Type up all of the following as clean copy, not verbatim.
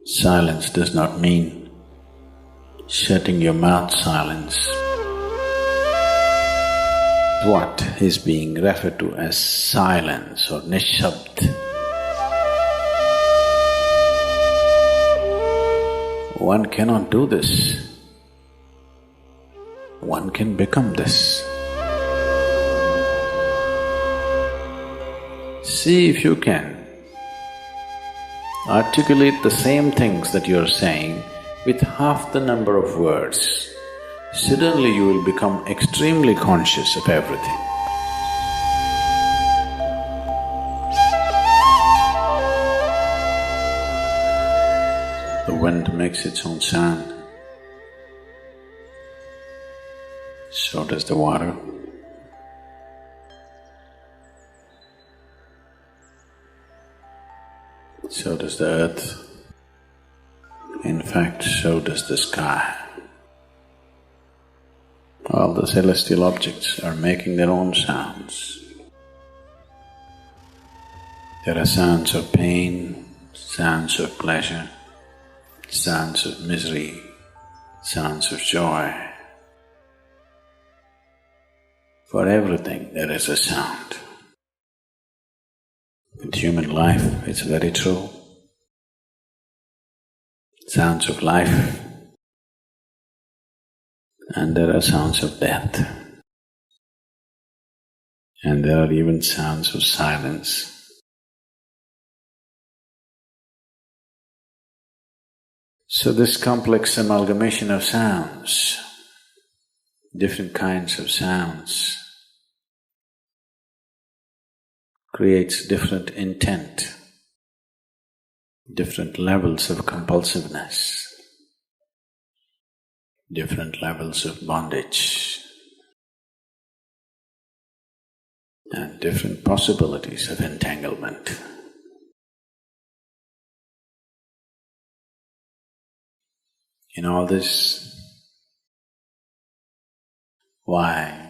Silence does not mean shutting your mouth silence. What is being referred to as silence or nishabd? One cannot do this. One can become this. See if you can articulate the same things that you're saying with half the number of words. Suddenly you will become extremely conscious of everything. The wind makes its own sound, so does the water. So does the earth. In fact, so does the sky. All the celestial objects are making their own sounds. There are sounds of pain, sounds of pleasure, sounds of misery, sounds of joy. For everything there is a sound. In human life, it's very true. Sounds of life, and there are sounds of death, and there are even sounds of silence. So this complex amalgamation of sounds, different kinds of sounds, creates different intent, different levels of compulsiveness, different levels of bondage, and different possibilities of entanglement. In all this, why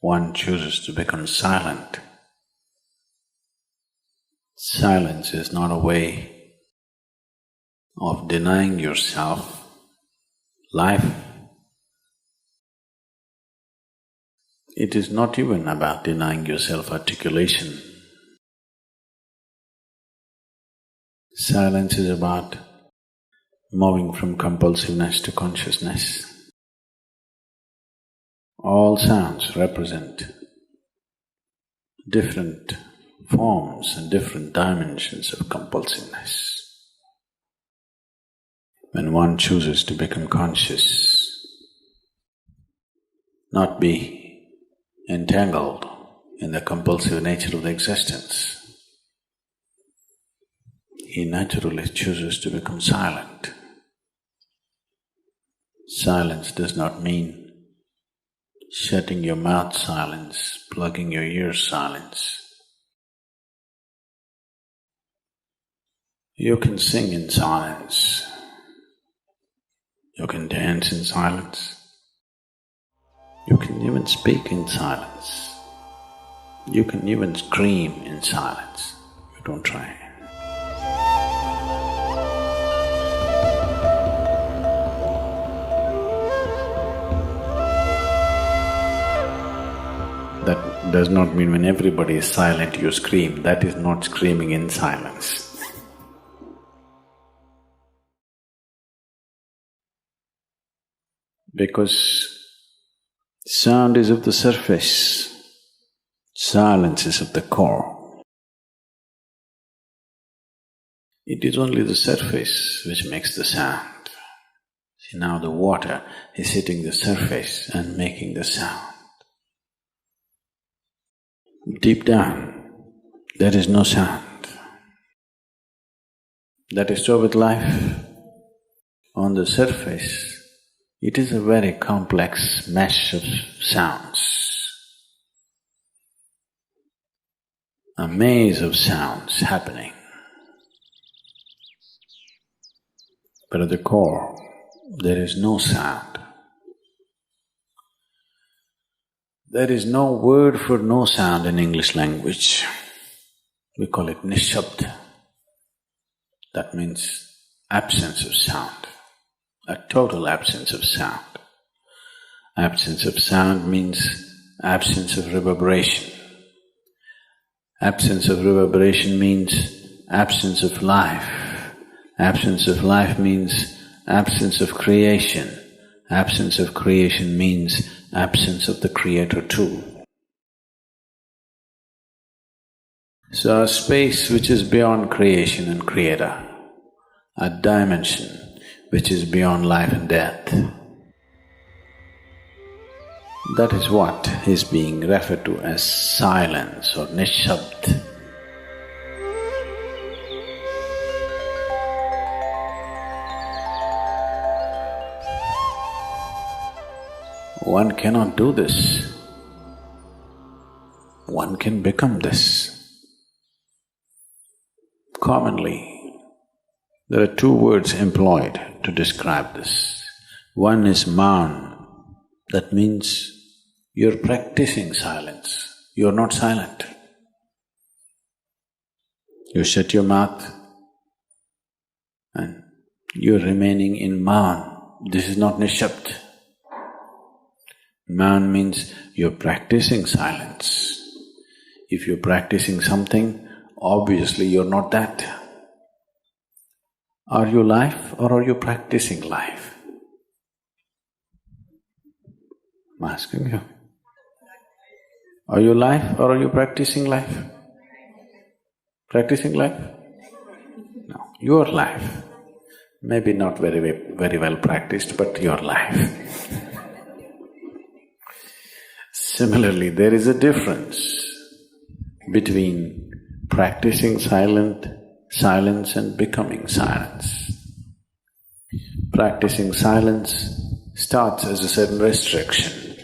one chooses to become silent? Silence is not a way of denying yourself life. It is not even about denying yourself articulation. Silence is about moving from compulsiveness to consciousness. All sounds represent different forms and different dimensions of compulsiveness. When one chooses to become conscious, not be entangled in the compulsive nature of the existence, he naturally chooses to become silent. Silence does not mean shutting your mouth silence, plugging your ears silence. You can sing in silence, you can dance in silence, you can even speak in silence, you can even scream in silence. You don't try. That does not mean when everybody is silent you scream. That is not screaming in silence. Because sound is of the surface, silence is of the core. It is only the surface which makes the sound. See, now the water is hitting the surface and making the sound. Deep down, there is no sound. That is so with life. On the surface, it is a very complex mesh of sounds, a maze of sounds happening. But at the core, there is no sound. There is no word for no sound in English language. We call it nishabd. That means absence of sound, a total absence of sound. Absence of sound means absence of reverberation. Absence of reverberation means absence of life. Absence of life means absence of creation. Absence of creation means absence of the Creator too. So a space which is beyond creation and Creator, a dimension which is beyond life and death, that is what is being referred to as silence or nishabd. One cannot do this. One can become this. Commonly, there are two words employed to describe this. One is maun, that means you're practicing silence, you're not silent. You shut your mouth and you're remaining in maun. This is not nishabd. Maun means you're practicing silence. If you're practicing something, obviously you're not that. Are you life or are you practicing life? I'm asking you. Are you life or are you practicing life? Practicing life? No, your life. Maybe not very well practiced, but your life. Similarly, there is a difference between practicing silence and becoming silence. Practicing silence starts as a certain restriction,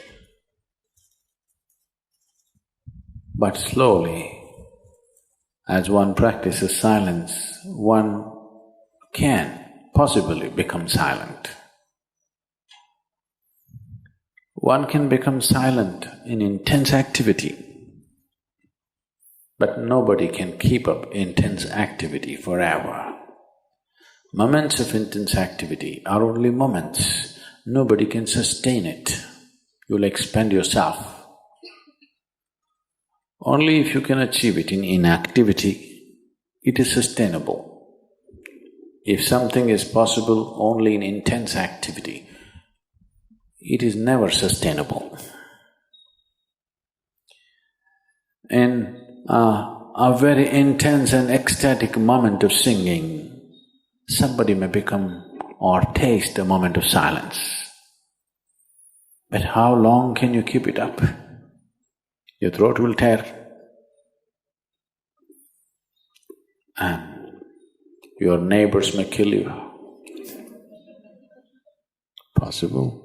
but slowly, as one practices silence, one can possibly become silent. One can become silent in intense activity, but nobody can keep up intense activity forever. Moments of intense activity are only moments, nobody can sustain it. You'll expend yourself. Only if you can achieve it in inactivity, it is sustainable. If something is possible only in intense activity, it is never sustainable. In a very intense and ecstatic moment of singing, somebody may become or taste a moment of silence. But how long can you keep it up? Your throat will tear and your neighbors may kill you. Possible.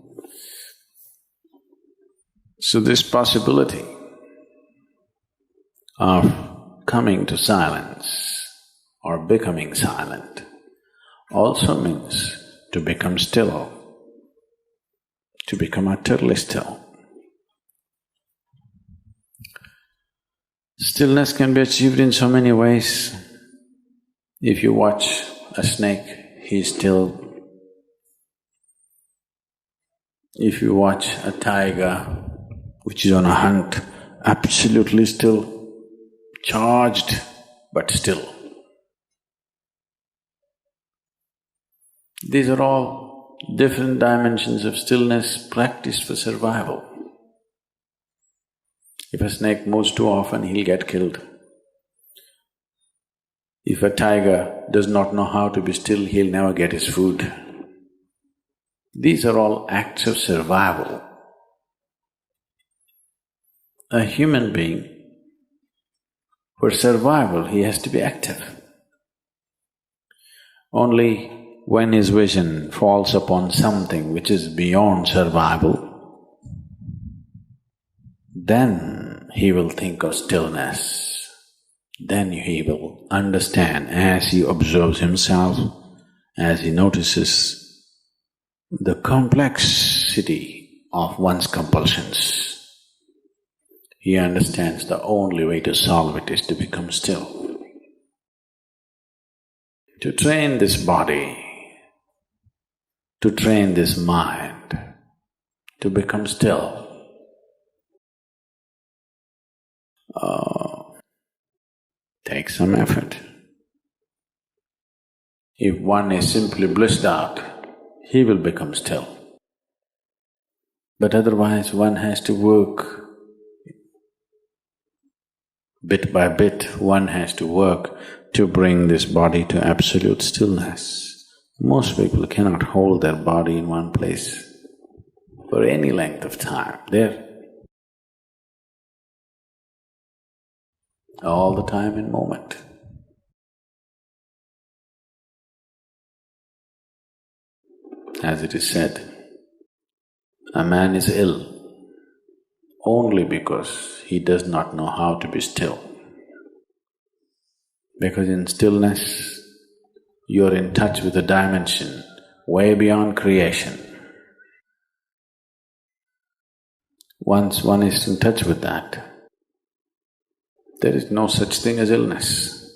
So this possibility of coming to silence or becoming silent also means to become still, to become utterly still. Stillness can be achieved in so many ways. If you watch a snake, he is still. If you watch a tiger which is on a hunt, absolutely still, charged but still. These are all different dimensions of stillness practiced for survival. If a snake moves too often, he'll get killed. If a tiger does not know how to be still, he'll never get his food. These are all acts of survival. A human being, for survival, he has to be active. Only when his vision falls upon something which is beyond survival, then he will think of stillness. Then he will understand as he observes himself, as he notices the complexity of one's compulsions. He understands the only way to solve it is to become still. to train this body, to train this mind, to become still. Takes some effort. If one is simply blissed out, he will become still. But otherwise one has to work bit by bit, one has to work to bring this body to absolute stillness. Most people cannot hold their body in one place for any length of time. They're all the time in moment. As it is said, a man is ill only because he does not know how to be still. Because in stillness, you're in touch with a dimension way beyond creation. Once one is in touch with that, there is no such thing as illness.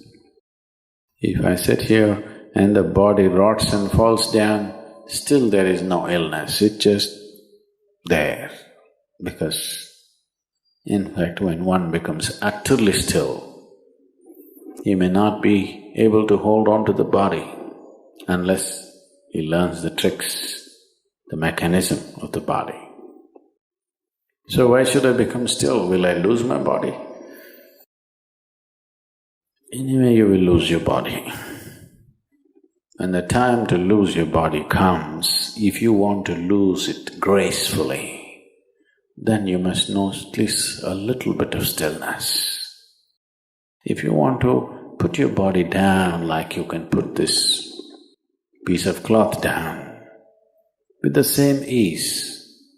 If I sit here and the body rots and falls down, still there is no illness, it's just there. Because in fact, when one becomes utterly still, he may not be able to hold on to the body unless he learns the tricks, the mechanism of the body. So why should I become still? Will I lose my body? Anyway, you will lose your body. When the time to lose your body comes, if you want to lose it gracefully, then you must know at least a little bit of stillness. If you want to put your body down like you can put this piece of cloth down, with the same ease,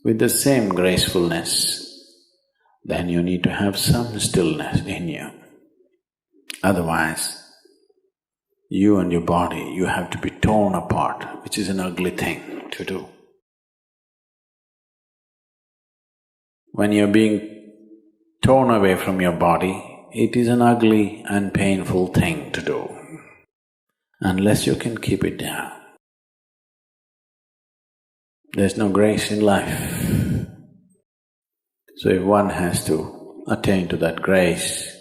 with the same gracefulness, then you need to have some stillness in you. Otherwise, you and your body, you have to be torn apart, which is an ugly thing to do. When you're being torn away from your body, it is an ugly and painful thing to do, unless you can keep it down. There's no grace in life. So if one has to attain to that grace,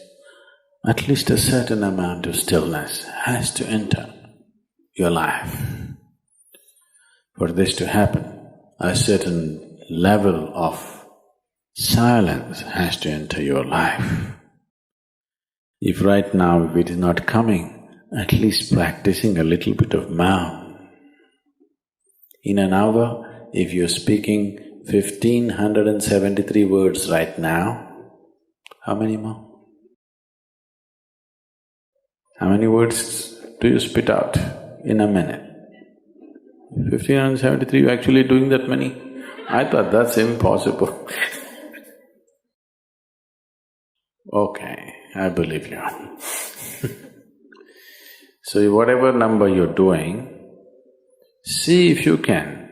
at least a certain amount of stillness has to enter your life. For this to happen, a certain level of silence has to enter your life. If right now if it is not coming, at least practicing a little bit of Maum. In an hour, if you're speaking 1,573 words right now, how many more? How many words do you spit out in a minute? 1,573, you're actually doing that many? I thought that's impossible. Okay, I believe you. So whatever number you're doing, see if you can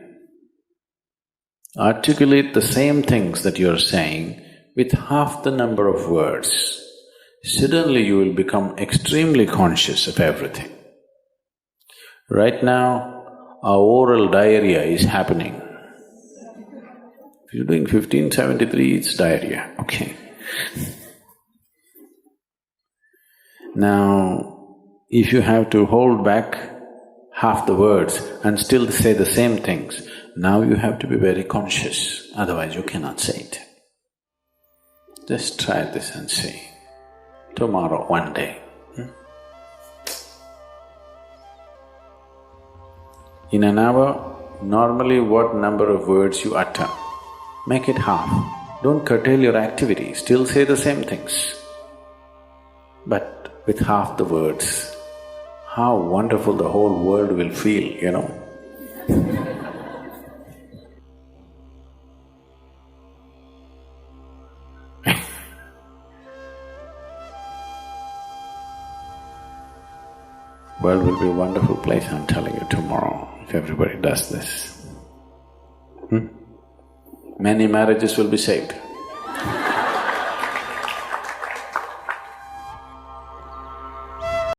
articulate the same things that you're saying with half the number of words. Suddenly you will become extremely conscious of everything. Right now, our oral diarrhea is happening. If you're doing 1573, it's diarrhea, okay. Now, if you have to hold back half the words and still say the same things, now you have to be very conscious, otherwise you cannot say it. Just try this and see. Tomorrow, one day. In an hour, normally what number of words you utter, make it half. Don't curtail your activity, still say the same things. But with half the words, how wonderful the whole world will feel, you know. World will be a wonderful place, I'm telling you, tomorrow, if everybody does this. Many marriages will be saved.